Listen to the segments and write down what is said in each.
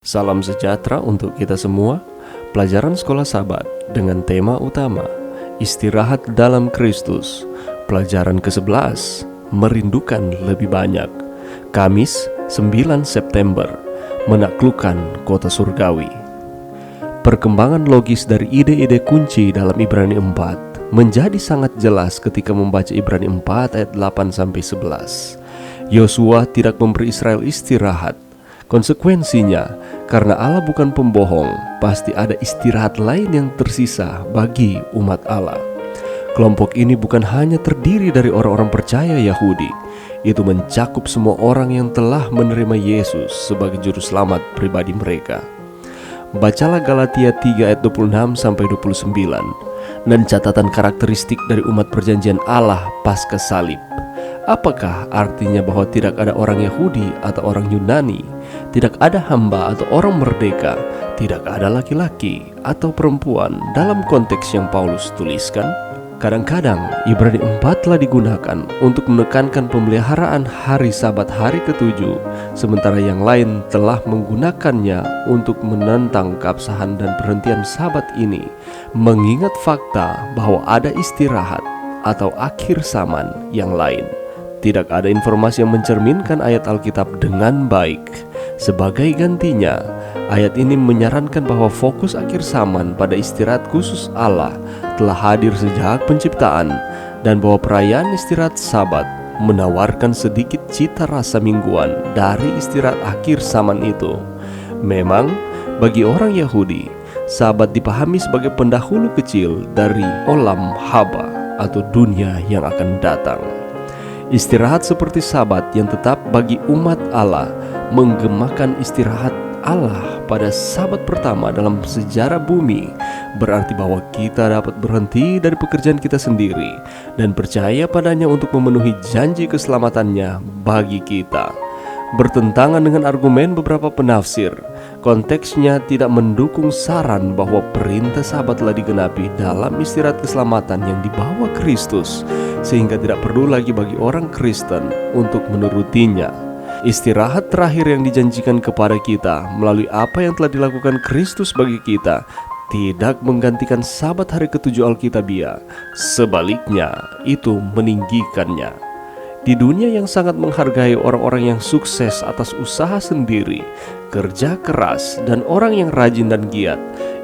Salam sejahtera untuk kita semua. Pelajaran Sekolah Sabat dengan tema utama Istirahat dalam Kristus. Pelajaran ke-11, Merindukan lebih banyak. Kamis 9 September, Menaklukkan kota surgawi. Perkembangan logis dari ide-ide kunci dalam Ibrani 4 menjadi sangat jelas ketika membaca Ibrani 4 ayat 8-11. Yosua tidak memberi Israel istirahat. Konsekuensinya, karena Allah bukan pembohong, pasti ada istirahat lain yang tersisa bagi umat Allah. Kelompok ini bukan hanya terdiri dari orang-orang percaya Yahudi, itu mencakup semua orang yang telah menerima Yesus sebagai juru selamat pribadi mereka. Bacalah Galatia 3 ayat 26-29 dan catatan karakteristik dari umat perjanjian Allah pasca salib. Apakah artinya bahwa tidak ada orang Yahudi atau orang Yunani, tidak ada hamba atau orang merdeka, tidak ada laki-laki atau perempuan dalam konteks yang Paulus tuliskan? Kadang-kadang Ibrani 4 telah digunakan untuk menekankan pemeliharaan hari Sabat hari ke-7, sementara yang lain telah menggunakannya untuk menentang keabsahan dan perhentian Sabat ini, mengingat fakta bahwa ada istirahat atau akhir zaman yang lain. Tidak ada informasi yang mencerminkan ayat Alkitab dengan baik. Sebagai gantinya, ayat ini menyarankan bahwa fokus akhir zaman pada istirahat khusus Allah telah hadir sejak penciptaan, dan bahwa perayaan istirahat Sabat menawarkan sedikit cita rasa mingguan dari istirahat akhir zaman itu. Memang, bagi orang Yahudi, Sabat dipahami sebagai pendahulu kecil dari olam haba atau dunia yang akan datang. Istirahat seperti Sabat yang tetap bagi umat Allah menggemakan istirahat Allah pada Sabat pertama dalam sejarah bumi, berarti bahwa kita dapat berhenti dari pekerjaan kita sendiri dan percaya padanya untuk memenuhi janji keselamatannya bagi kita. Bertentangan dengan argumen beberapa penafsir, konteksnya tidak mendukung saran bahwa perintah Sabat telah digenapi dalam istirahat keselamatan yang dibawa Kristus, sehingga tidak perlu lagi bagi orang Kristen untuk menurutinya. Istirahat terakhir yang dijanjikan kepada kita melalui apa yang telah dilakukan Kristus bagi kita tidak menggantikan Sabat hari ke-7 Alkitabiah. Sebaliknya, itu meninggikannya. Di dunia yang sangat menghargai orang-orang yang sukses atas usaha sendiri, kerja keras, dan orang yang rajin dan giat,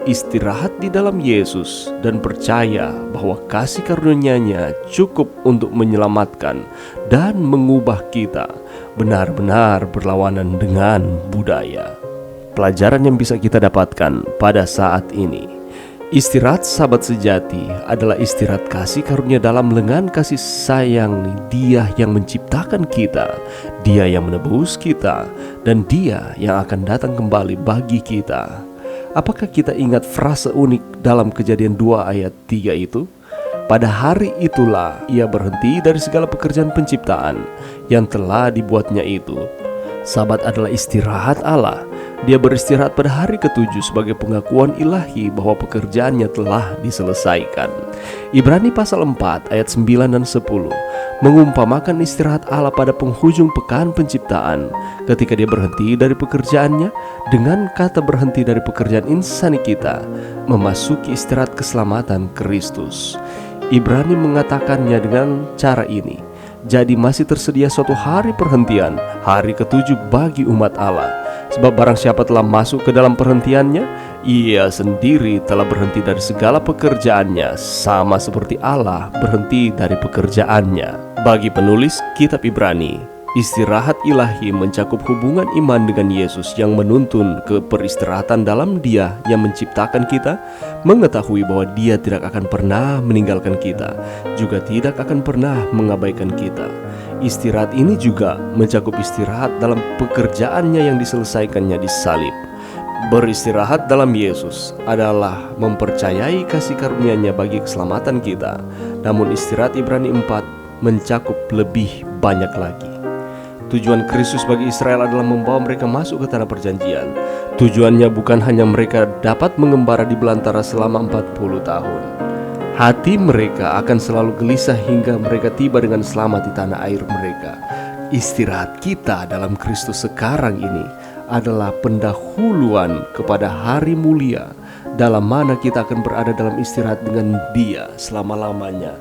istirahat di dalam Yesus dan percaya bahwa kasih karunia-Nya cukup untuk menyelamatkan dan mengubah kita, benar-benar berlawanan dengan budaya. Pelajaran yang bisa kita dapatkan pada saat ini: istirahat Sabat sejati adalah istirahat kasih karunia dalam lengan kasih sayang Dia yang menciptakan kita, Dia yang menebus kita, dan Dia yang akan datang kembali bagi kita. Apakah kita ingat frase unik dalam Kejadian 2 ayat 3 itu? Pada hari itulah Ia berhenti dari segala pekerjaan penciptaan yang telah dibuatnya itu. Sabat adalah istirahat Allah. Dia beristirahat pada hari ke-7 sebagai pengakuan ilahi bahwa pekerjaannya telah diselesaikan. Ibrani pasal 4 ayat 9 dan 10 mengumpamakan istirahat Allah pada penghujung pekan penciptaan, ketika Dia berhenti dari pekerjaannya dengan kata berhenti dari pekerjaan insani kita, memasuki istirahat keselamatan Kristus. Ibrani mengatakannya dengan cara ini: jadi masih tersedia suatu hari perhentian, hari ke-7 bagi umat Allah. Sebab barang siapa telah masuk ke dalam perhentiannya, ia sendiri telah berhenti dari segala pekerjaannya, sama seperti Allah berhenti dari pekerjaannya. Bagi penulis kitab Ibrani, istirahat ilahi mencakup hubungan iman dengan Yesus yang menuntun ke peristirahatan dalam Dia yang menciptakan kita, mengetahui bahwa Dia tidak akan pernah meninggalkan kita, juga tidak akan pernah mengabaikan kita. Istirahat ini juga mencakup istirahat dalam pekerjaannya yang diselesaikannya di salib. Beristirahat dalam Yesus adalah mempercayai kasih karunia-Nya bagi keselamatan kita. Namun istirahat Ibrani 4 mencakup lebih banyak lagi. Tujuan Kristus bagi Israel adalah membawa mereka masuk ke tanah perjanjian. Tujuannya bukan hanya mereka dapat mengembara di belantara selama 40 tahun. Hati mereka akan selalu gelisah hingga mereka tiba dengan selamat di tanah air mereka. Istirahat kita dalam Kristus sekarang ini adalah pendahuluan kepada hari mulia, dalam mana kita akan berada dalam istirahat dengan Dia selama-lamanya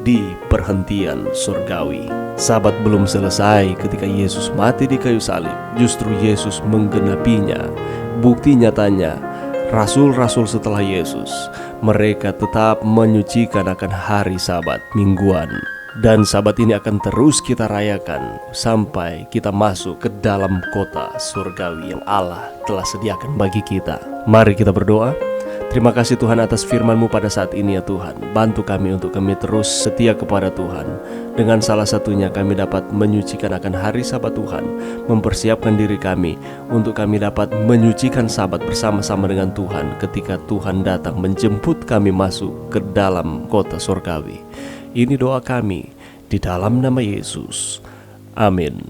di perhentian surgawi. Sabat belum selesai ketika Yesus mati di kayu salib, justru Yesus menggenapinya. Bukti nyatanya, rasul-rasul setelah Yesus, mereka tetap menyucikan akan hari Sabat mingguan. Dan Sabat ini akan terus kita rayakan sampai kita masuk ke dalam kota surgawi yang Allah telah sediakan bagi kita. Mari kita berdoa. Terima kasih Tuhan atas firman-Mu pada saat ini ya Tuhan. Bantu kami untuk kami terus setia kepada Tuhan. Dengan salah satunya kami dapat menyucikan akan hari Sabat Tuhan, mempersiapkan diri kami untuk kami dapat menyucikan Sabat bersama-sama dengan Tuhan ketika Tuhan datang menjemput kami masuk ke dalam kota surgawi. Ini doa kami di dalam nama Yesus. Amin.